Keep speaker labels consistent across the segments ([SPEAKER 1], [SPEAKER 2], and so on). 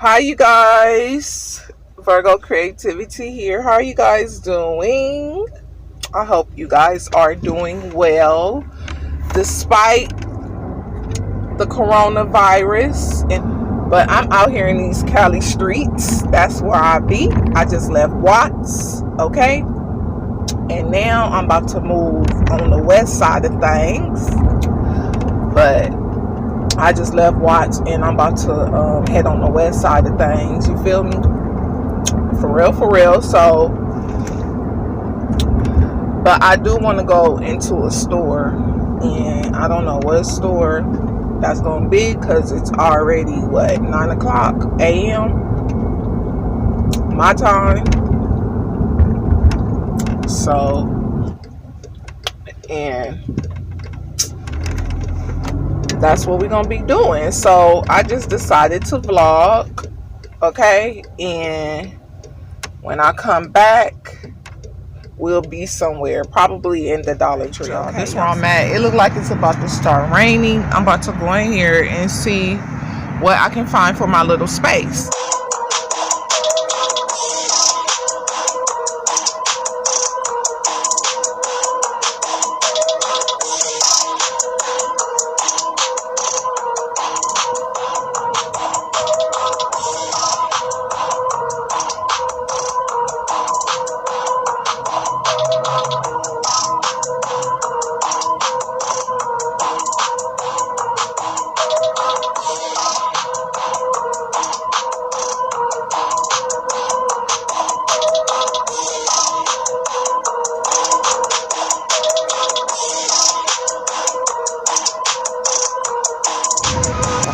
[SPEAKER 1] Hi, you guys. Virgo Creativity here. How are you guys doing? I hope you guys are doing well despite the coronavirus. But I'm out here in these Cali streets. That's where I be. I just left Watts, okay? And now I'm about to move on the west side of things. But I just left Watts and I'm about to head on the west side of things. You feel me? For real. So, but I do want to go into a store, and I don't know what store that's going to be because it's already, 9 o'clock a.m. my time. So, and that's what we're going to be doing. So, I just decided to vlog, okay? And when I come back, we'll be somewhere, probably in the Dollar Tree. Okay, that's where I'm at. It looks like it's about to start raining. I'm about to go in here and see what I can find for my little space.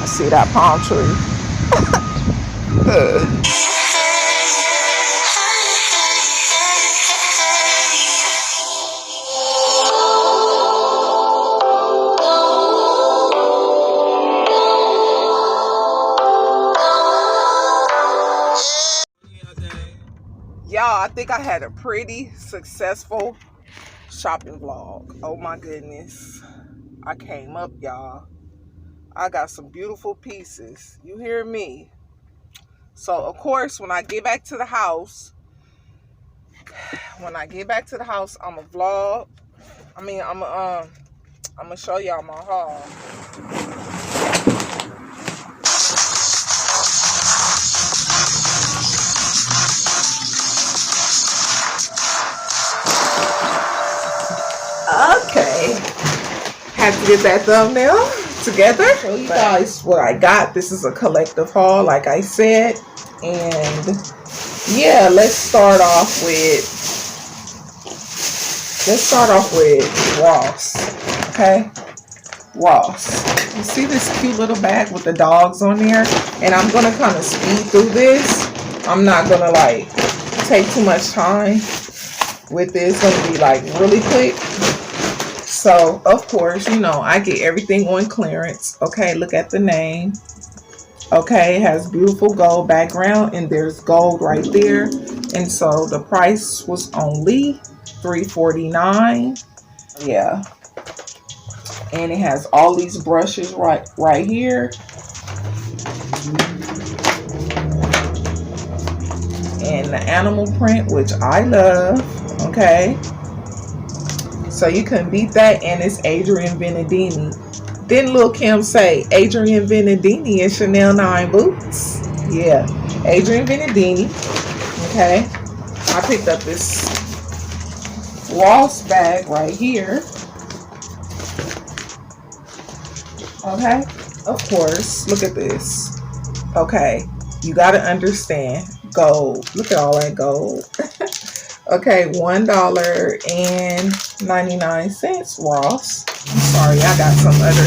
[SPEAKER 1] See that palm tree. Y'all, I think I had a pretty successful shopping vlog. Oh my goodness. I came up, y'all. I got some beautiful pieces. You hear me? So, of course, when I get back to the house, I'm going to vlog. I'm going to show y'all my haul. Okay. Had to get that thumbnail together. Show you guys what I got. This is a collective haul, like I said. And yeah, let's start off with Ross. Okay, Ross. You see this cute little bag with the dogs on there? And I'm gonna kind of speed through this. I'm not gonna like take too much time with this. It's gonna be like really quick. So of course, you know, I get everything on clearance. Okay, look at the name. Okay, it has beautiful gold background and there's gold right there. And so the price was only $3.49. Yeah. And it has all these brushes right here. And the animal print, which I love. Okay. So you couldn't beat that. And it's Adrian Venedini. Didn't Lil Kim say Adrian Venedini and Chanel 9 boots? Yeah, Adrian Venedini. Okay, I picked up this Ross bag right here. Okay, of course, look at this. Okay, you got to understand gold. Look at all that gold. Okay, $1.99 Ross. I'm sorry, I got some other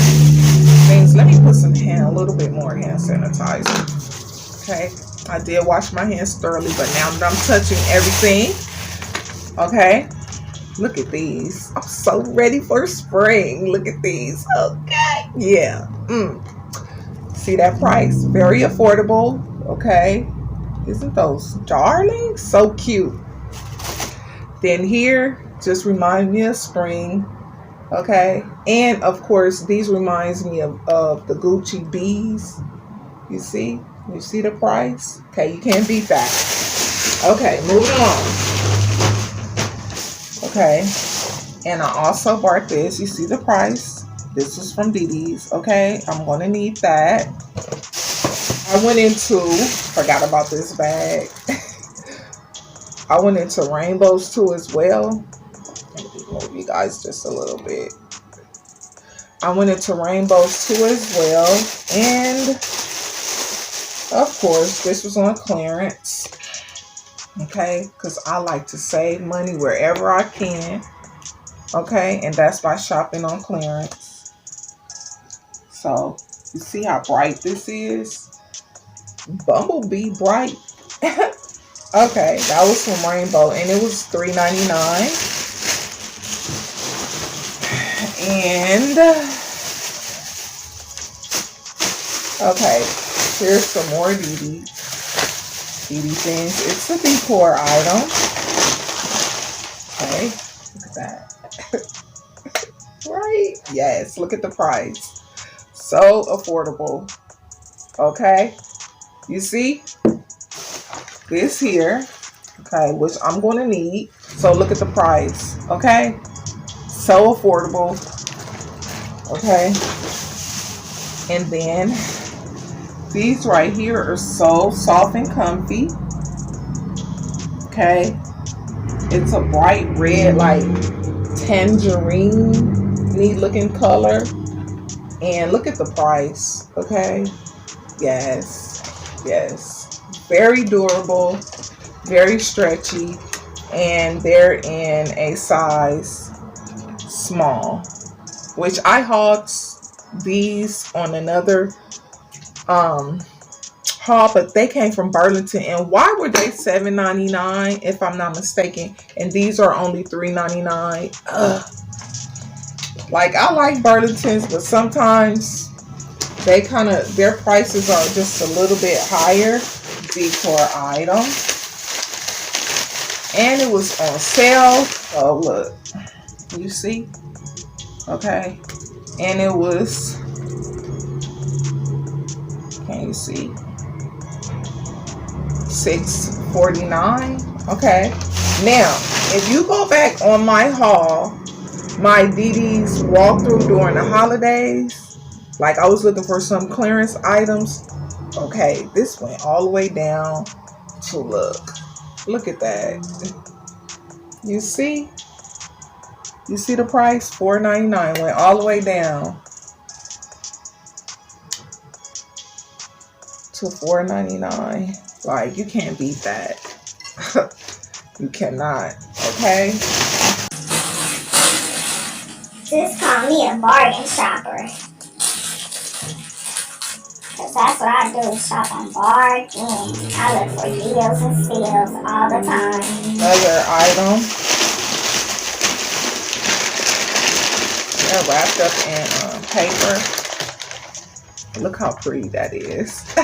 [SPEAKER 1] things. Let me put a little bit more hand sanitizer. Okay, I did wash my hands thoroughly, but now that I'm touching everything, okay, look at these. I'm so ready for spring. Look at these. Okay, yeah. See that price? Very affordable. Okay, isn't those darlings? So cute. Then here, just remind me of spring. Okay, and of course these reminds me of the Gucci bees. You see, You see the price? Okay, you can't beat that. Okay, moving on. Okay, and I also bought this. You see the price? This is from DD's. Okay, I'm gonna need that. I went into, forgot about this bag. I went into rainbows too as well. Let me move you guys just a little bit. I went into rainbows too as well. And of course, this was on clearance. Okay, because I like to save money wherever I can. Okay, and that's by shopping on clearance. So, you see how bright this is? Bumblebee bright. Okay, that was from Rainbow, and it was $3.99. And okay, here's some more DD things. It's a decor item. Okay, look at that. Right? Yes, look at the price. So affordable. Okay, you see this here, okay, which I'm going to need. So look at the price. Okay, so affordable. Okay, and then these right here are so soft and comfy. Okay, it's a bright red, like tangerine neat looking color. And look at the price. Okay, yes, yes, very durable, very stretchy, and they're in a size small, which I hauled these on another haul, but they came from Burlington. And why were they $7.99 if I'm not mistaken, and these are only $3.99? Like, I like Burlington's, but sometimes they kind of, their prices are just a little bit higher. Decor item, and it was on sale. Oh, look, you see? Okay, and it was, can you see? $6.49. Okay, now if you go back on my haul, my DD's walkthrough during the holidays, like I was looking for some clearance items. Okay, this went all the way down to, look at that. You see? You see the price? $4.99 went all the way down to $4.99. Like, you can't beat that. You cannot. Okay.
[SPEAKER 2] Just call me a bargain shopper. Cause that's what I do, shop on bargain. I look for deals and steals all the time.
[SPEAKER 1] Another item. They're wrapped up in paper. Look how pretty that is. I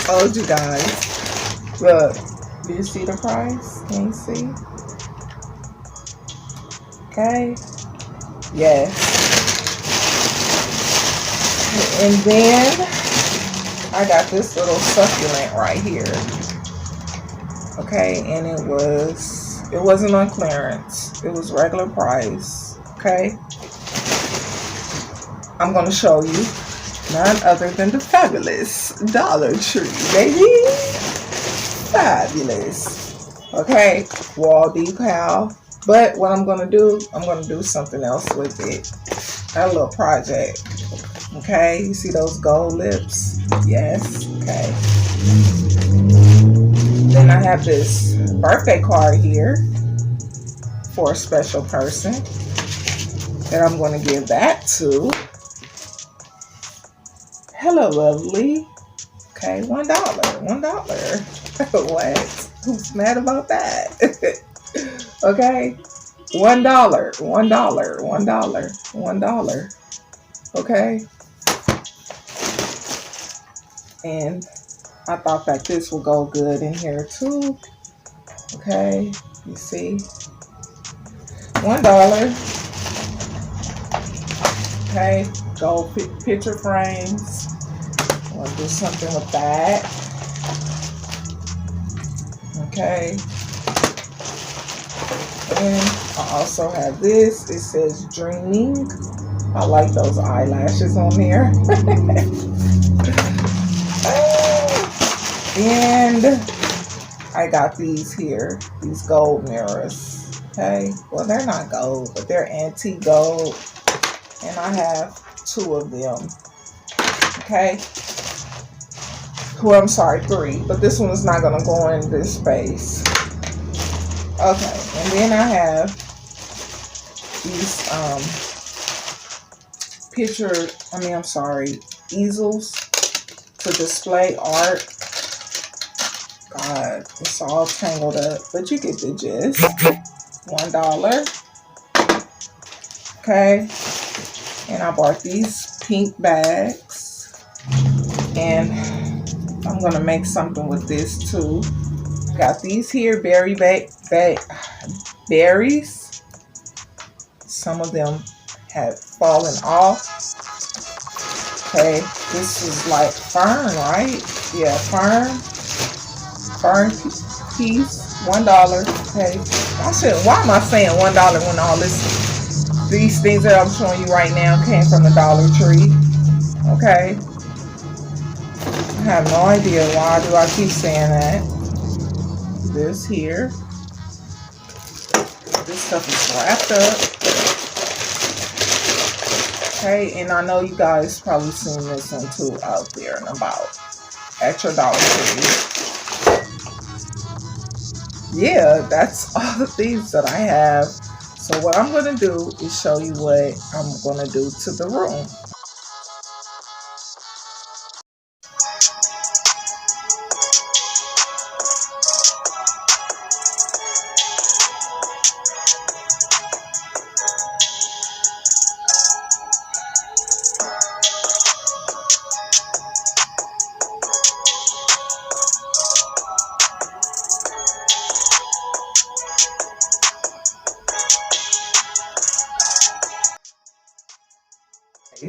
[SPEAKER 1] told you guys. Look, do you see the price? Can you see? Okay. Yes. And then I got this little succulent right here. Okay, and it wasn't on clearance. It was regular price. Okay. I'm gonna show you none other than the fabulous Dollar Tree, baby. Fabulous. Okay, wall decal. But what I'm gonna do something else with it. A little project. Okay, you see those gold lips? Yes. Okay. Then I have this birthday card here for a special person that I'm going to give that to. Hello, lovely. Okay, $1. $1. What? Who's mad about that? Okay. $1. $1. Okay. And I thought that this will go good in here too. Okay, you see, $1. Okay, gold picture frames. I want to do something with that. Okay. And I also have this. It says Dreaming. I like those eyelashes on there. And I got these here, these gold mirrors. Okay, well, they're not gold, but they're antique gold, and I have 2 of them. Okay, well, I'm sorry, 3, but this one is not going to go in this space. Okay, and then I have these easels to display art. God, it's all tangled up, but you get the gist. $1. Okay, and I bought these pink bags, and I'm gonna make something with this too. Got these here berries. Some of them have fallen off. Okay, this is like fern, right? Yeah, fern piece, $1. Okay, why am I saying $1 when all these things that I'm showing you right now came from the Dollar Tree? Okay, I have no idea why do I keep saying that. This here, this stuff is wrapped up. Okay, and I know you guys probably seen this one too out there and about at your Dollar Tree. Yeah, that's all the things that I have. So what I'm going to do is show you what I'm going to do to the room.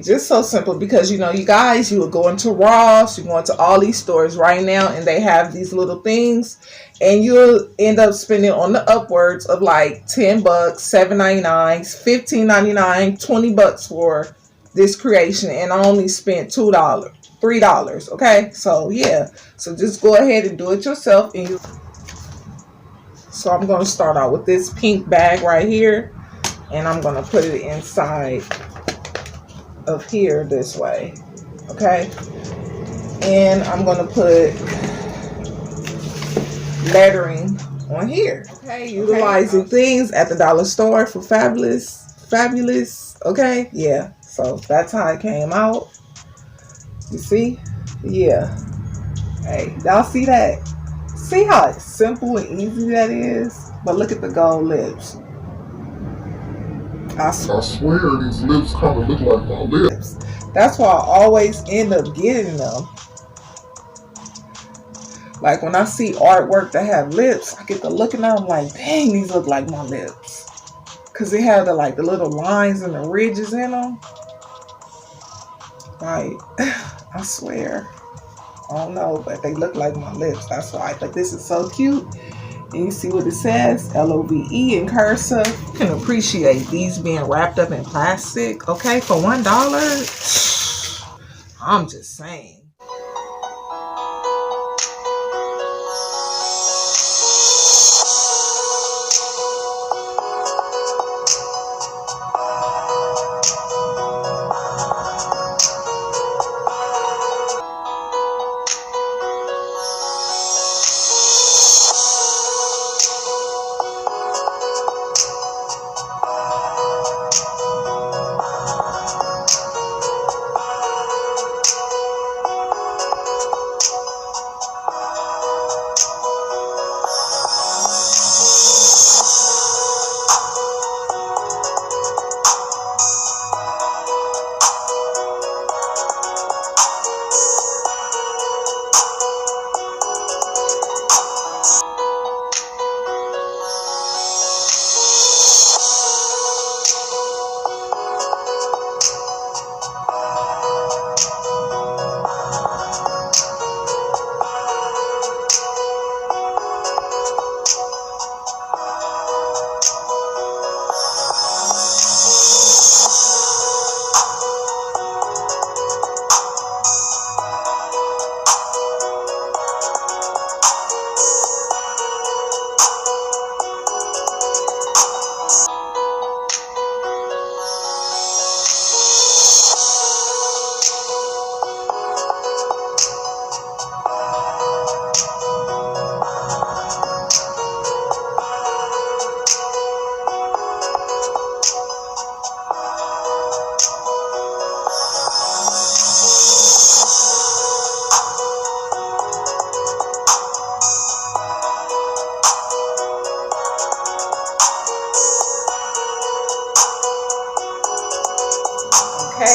[SPEAKER 1] Just so simple, because you guys, you would go into Ross, you go into all these stores right now, and they have these little things, and you'll end up spending on the upwards of like $10, $7.99, $15.99, $20 for this creation, and I only spent $2, $3. Okay, so yeah, so just go ahead and do it yourself. So I'm going to start out with this pink bag right here, and I'm going to put it inside of here this way. Okay, and I'm going to put lettering on here. Okay, utilizing things at the dollar store for fabulous. Okay, yeah, so that's how it came out. You see? Yeah. Hey, y'all see that? See how simple and easy that is? But look at the gold lips. I swear these lips kind of look like my lips. That's why I always end up getting them. Like when I see artwork that have lips, I get to looking at them like, dang, these look like my lips. Because they have the little lines and the ridges in them. Like, I swear. I don't know, but they look like my lips. That's why. But this is so cute. And you see what it says, LOVE in cursive. You can appreciate these being wrapped up in plastic, okay, for $1. I'm just saying.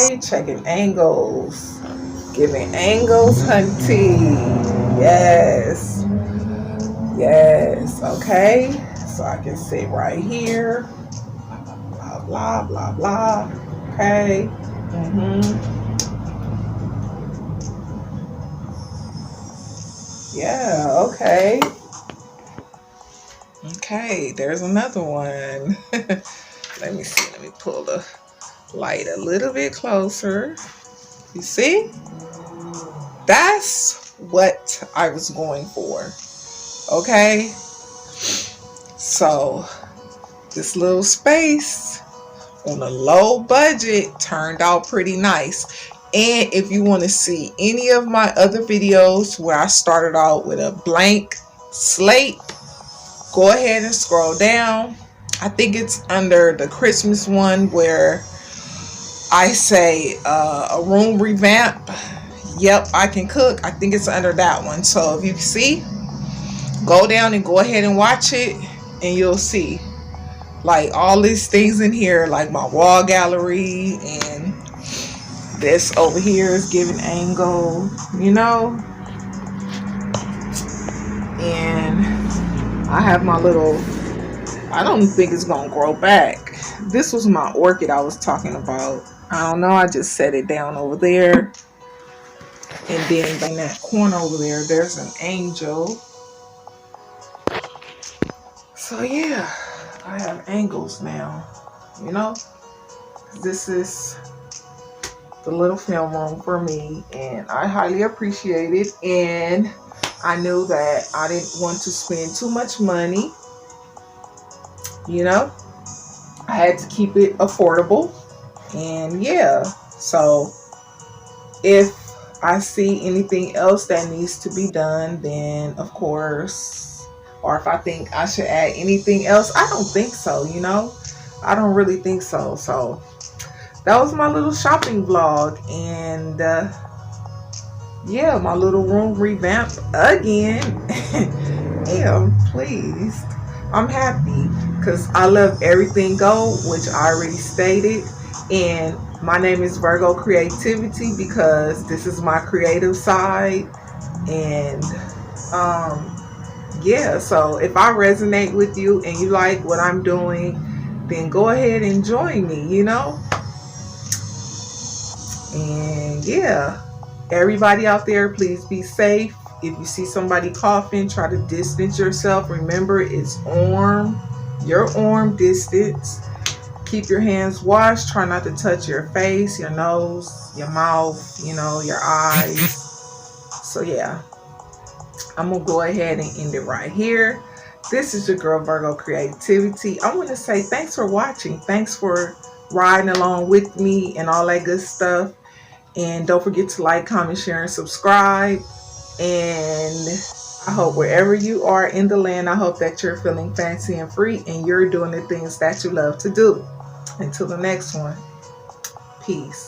[SPEAKER 1] Okay, checking angles. Giving angles, hunty. Yes. Yes. Okay. So I can sit right here. Blah, blah, blah, blah. Okay. Yeah, okay. Okay, there's another one. Let me see. Let me pull the light a little bit closer. You see? That's what I was going for. Okay? So, this little space on a low budget turned out pretty nice. And if you want to see any of my other videos where I started out with a blank slate, go ahead and scroll down. I think it's under the Christmas one where I say a room revamp. Yep, I can cook. I think it's under that one. So if you see, go down and go ahead and watch it, and you'll see like all these things in here, like my wall gallery, and this over here is giving angle, you know. And I have my little, I don't think it's gonna grow back. This was my orchid I was talking about. I don't know, I just set it down over there. And then in that corner over there, there's an angel. So yeah, I have angles now, you know. This is the little film room for me, and I highly appreciate it. And I knew that I didn't want to spend too much money, you know. I had to keep it affordable. And yeah, so if I see anything else that needs to be done, then of course, or if I think I should add anything else, I don't think so, you know. I don't really think so. So that was my little shopping vlog, and yeah, my little room revamp again. Yeah, I'm pleased. I'm happy because I love everything go, which I already stated. And my name is Virgo Creativity because this is my creative side. And yeah, so if I resonate with you and you like what I'm doing, then go ahead and join me, you know. And yeah, everybody out there, please be safe. If you see somebody coughing, try to distance yourself. Remember, it's your arm distance. Keep your hands washed. Try not to touch your face, your nose, your mouth, you know, your eyes. So yeah, I'm gonna go ahead and end it right here. This is your girl Virgo Creativity. I want to say thanks for watching. Thanks for riding along with me and all that good stuff. And don't forget to like, comment, share, and subscribe. And I hope wherever you are in the land, I hope that you're feeling fancy and free and you're doing the things that you love to do. Until the next one, peace.